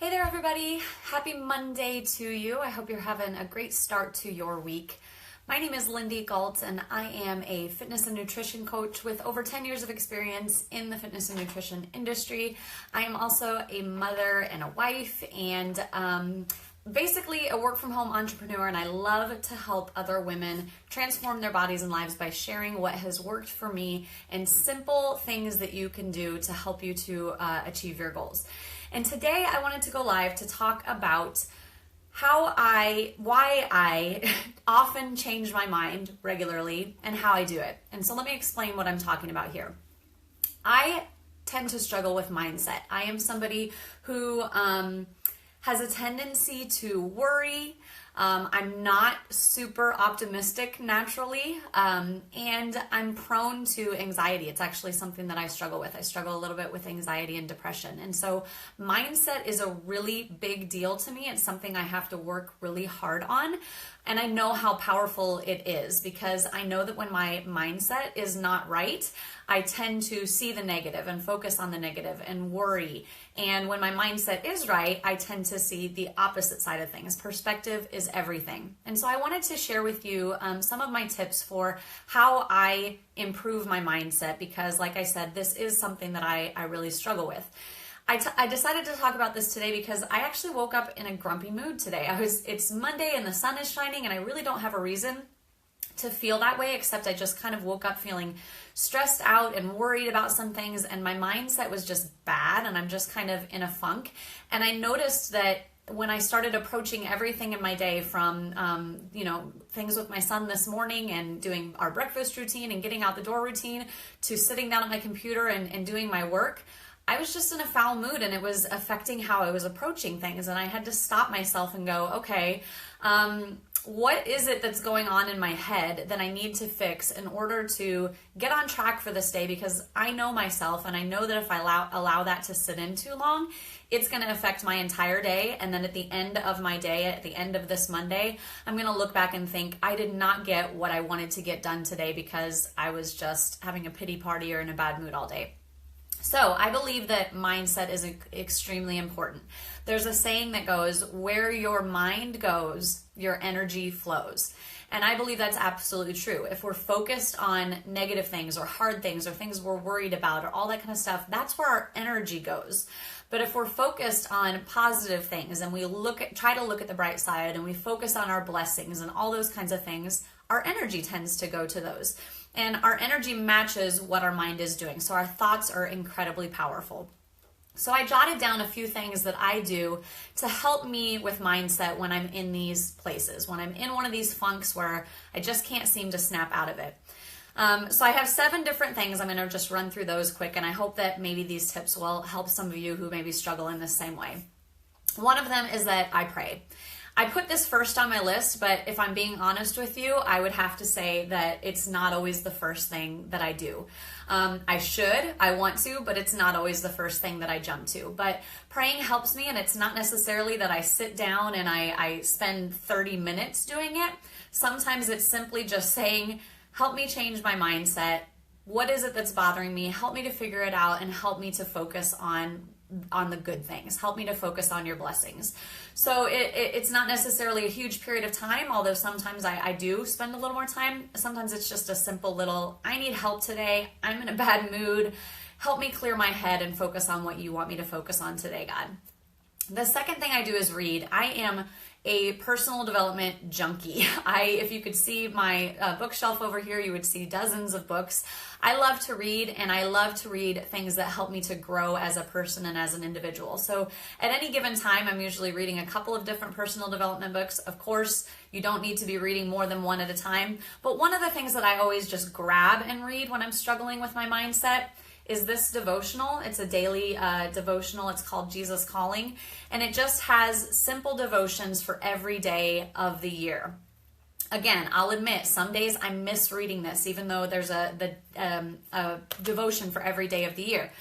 Hey there, everybody. Happy Monday to you. I hope you're having a great start to your week. My name is Lindy Galt, and I am a fitness and nutrition coach with over 10 years of experience in the fitness and nutrition industry. I am also a mother and a wife, and basically a work from home entrepreneur, and I love to help other women transform their bodies and lives by sharing what has worked for me and simple things that you can do to help you to achieve your goals. And today I wanted to go live to talk about why I often change my mind regularly and how I do it. And so let me explain what I'm talking about here. I tend to struggle with mindset. I am somebody who has a tendency to worry. I'm not super optimistic naturally, and I'm prone to anxiety. It's actually something that I struggle with. I struggle a little bit with anxiety and depression. And so mindset is a really big deal to me. It's something I have to work really hard on. And I know how powerful it is because I know that when my mindset is not right, I tend to see the negative and focus on the negative and worry. And when my mindset is right, I tend to see the opposite side of things. Perspective is everything. And so I wanted to share with you some of my tips for how I improve my mindset because, like I said, this is something that I really struggle with. I decided to talk about this today because I actually woke up in a grumpy mood today. It's Monday and the sun is shining and I really don't have a reason to feel that way, except I just kind of woke up feeling stressed out and worried about some things, and my mindset was just bad and I'm just kind of in a funk. And I noticed that when I started approaching everything in my day from, things with my son this morning and doing our breakfast routine and getting out the door routine to sitting down at my computer and doing my work, I was just in a foul mood and it was affecting how I was approaching things. And I had to stop myself and go, okay, what is it that's going on in my head that I need to fix in order to get on track for this day? Because I know myself and I know that if I allow that to sit in too long, it's going to affect my entire day. And then at the end of my day, at the end of this Monday, I'm going to look back and think I did not get what I wanted to get done today because I was just having a pity party or in a bad mood all day. So I believe that mindset is extremely important. There's a saying that goes, where your mind goes, your energy flows. And I believe that's absolutely true. If we're focused on negative things or hard things or things we're worried about or all that kind of stuff, that's where our energy goes. But if we're focused on positive things and we try to look at the bright side and we focus on our blessings and all those kinds of things, our energy tends to go to those. And our energy matches what our mind is doing. So our thoughts are incredibly powerful. So I jotted down a few things that I do to help me with mindset when I'm in these places, when I'm in one of these funks where I just can't seem to snap out of it. So I have 7 different things. I'm going to just run through those quick, and I hope that maybe these tips will help some of you who maybe struggle in the same way. One of them is that I pray. I put this first on my list, but if I'm being honest with you, I would have to say that it's not always the first thing that I do. I want to, but it's not always the first thing that I jump to. But praying helps me, and it's not necessarily that I sit down and I spend 30 minutes doing it. Sometimes it's simply just saying, help me change my mindset. What is it that's bothering me? Help me to figure it out and help me to focus on the good things. Help me to focus on your blessings. So it's not necessarily a huge period of time, although sometimes I do spend a little more time. Sometimes it's just a simple little, I need help today. I'm in a bad mood. Help me clear my head and focus on what you want me to focus on today, God. The second thing I do is read. I am a personal development junkie. If you could see my bookshelf over here, you would see dozens of books. I love to read, and I love to read things that help me to grow as a person and as an individual. So at any given time, I'm usually reading a couple of different personal development books. Of course, you don't need to be reading more than one at a time. But one of the things that I always just grab and read when I'm struggling with my mindset is this devotional. It's a daily devotional. It's called Jesus Calling, and it just has simple devotions for every day of the year. Again, I'll admit, some days I miss reading this, even though there's a devotion for every day of the year.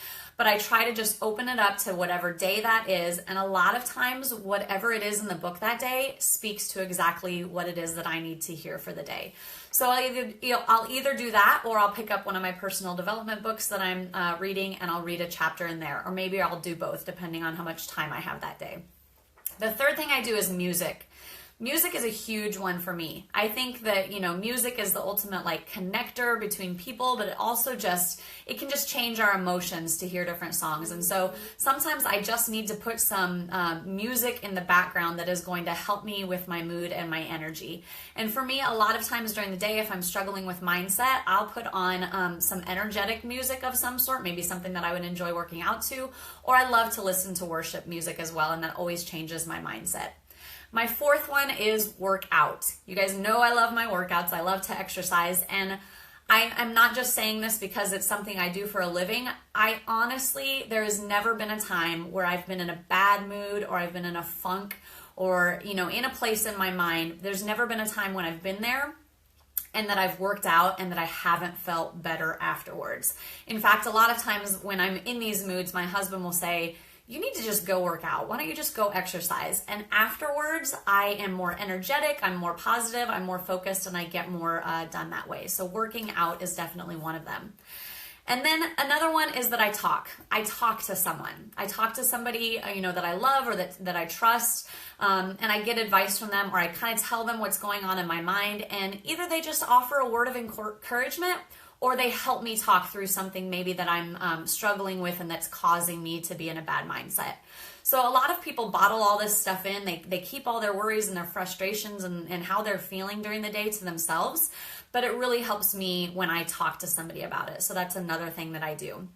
but I try to just open it up to whatever day that is. And a lot of times, whatever it is in the book that day speaks to exactly what it is that I need to hear for the day. So I'll either do that, or I'll pick up one of my personal development books that I'm reading, and I'll read a chapter in there. Or maybe I'll do both, depending on how much time I have that day. The third thing I do is music. Music is a huge one for me. I think that, music is the ultimate connector between people, but it can just change our emotions to hear different songs. And so sometimes I just need to put some music in the background that is going to help me with my mood and my energy. And for me, a lot of times during the day, if I'm struggling with mindset, I'll put on some energetic music of some sort, maybe something that I would enjoy working out to, or I love to listen to worship music as well, and that always changes my mindset. My fourth one is workout. You guys know I love my workouts. I love to exercise, and I'm not just saying this because it's something I do for a living. I honestly, there has never been a time where I've been in a bad mood, or I've been in a funk, or, in a place in my mind. There's never been a time when I've been there and that I've worked out and that I haven't felt better afterwards. In fact, a lot of times when I'm in these moods, my husband will say, you need to just go work out. Why don't you just go exercise? And afterwards, I am more energetic, I'm more positive, I'm more focused, and I get more done that way. So working out is definitely one of them. And then another one is that I talk. I talk to someone. I talk to somebody, that I love or that I trust, and I get advice from them, or I kind of tell them what's going on in my mind, and either they just offer a word of encouragement, or they help me talk through something maybe that I'm struggling with and that's causing me to be in a bad mindset. So a lot of people bottle all this stuff in. They keep all their worries and their frustrations and how they're feeling during the day to themselves. But it really helps me when I talk to somebody about it. So that's another thing that I do.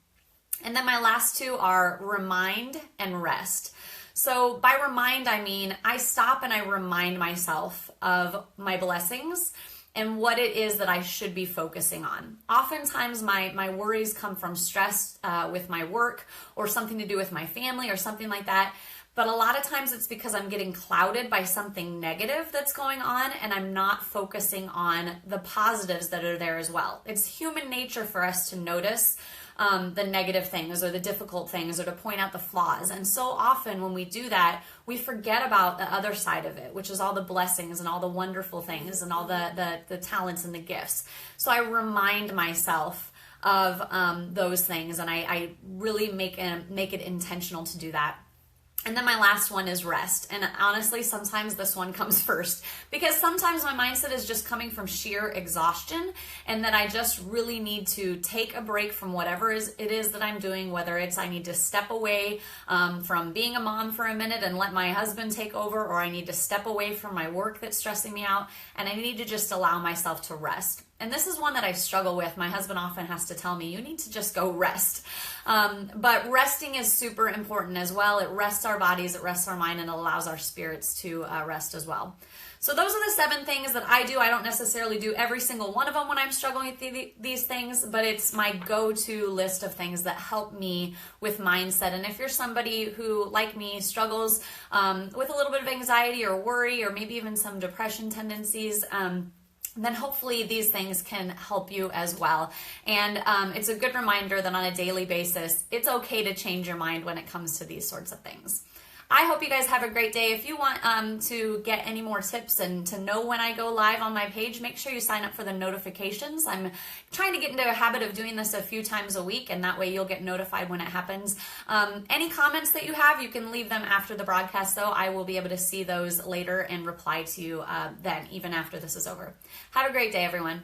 And then my last two are remind and rest. So by remind, I mean I stop and I remind myself of my blessings and what it is that I should be focusing on. Oftentimes my worries come from stress with my work, or something to do with my family, or something like that. But a lot of times it's because I'm getting clouded by something negative that's going on, and I'm not focusing on the positives that are there as well. It's human nature for us to notice the negative things or the difficult things, or to point out the flaws. And so often when we do that, we forget about the other side of it, which is all the blessings and all the wonderful things and all the talents and the gifts. So I remind myself of those things, and I really make it intentional to do that. And then my last one is rest. And honestly, sometimes this one comes first, because sometimes my mindset is just coming from sheer exhaustion, and that I just really need to take a break from whatever it is that I'm doing, whether it's I need to step away from being a mom for a minute and let my husband take over, or I need to step away from my work that's stressing me out, and I need to just allow myself to rest. And this is one that I struggle with. My husband often has to tell me, you need to just go rest. But resting is super important as well. It rests our bodies, it rests our mind, and allows our spirits to rest as well. So those are the 7 things that I do. I don't necessarily do every single one of them when I'm struggling with these things, but it's my go-to list of things that help me with mindset. And if you're somebody who, like me, struggles with a little bit of anxiety or worry, or maybe even some depression tendencies, then hopefully these things can help you as well. And it's a good reminder that on a daily basis, it's okay to change your mind when it comes to these sorts of things. I hope you guys have a great day. If you want to get any more tips and to know when I go live on my page, make sure you sign up for the notifications. I'm trying to get into a habit of doing this a few times a week, and that way you'll get notified when it happens. Any comments that you have, you can leave them after the broadcast, though. I will be able to see those later and reply to you then, even after this is over. Have a great day, everyone.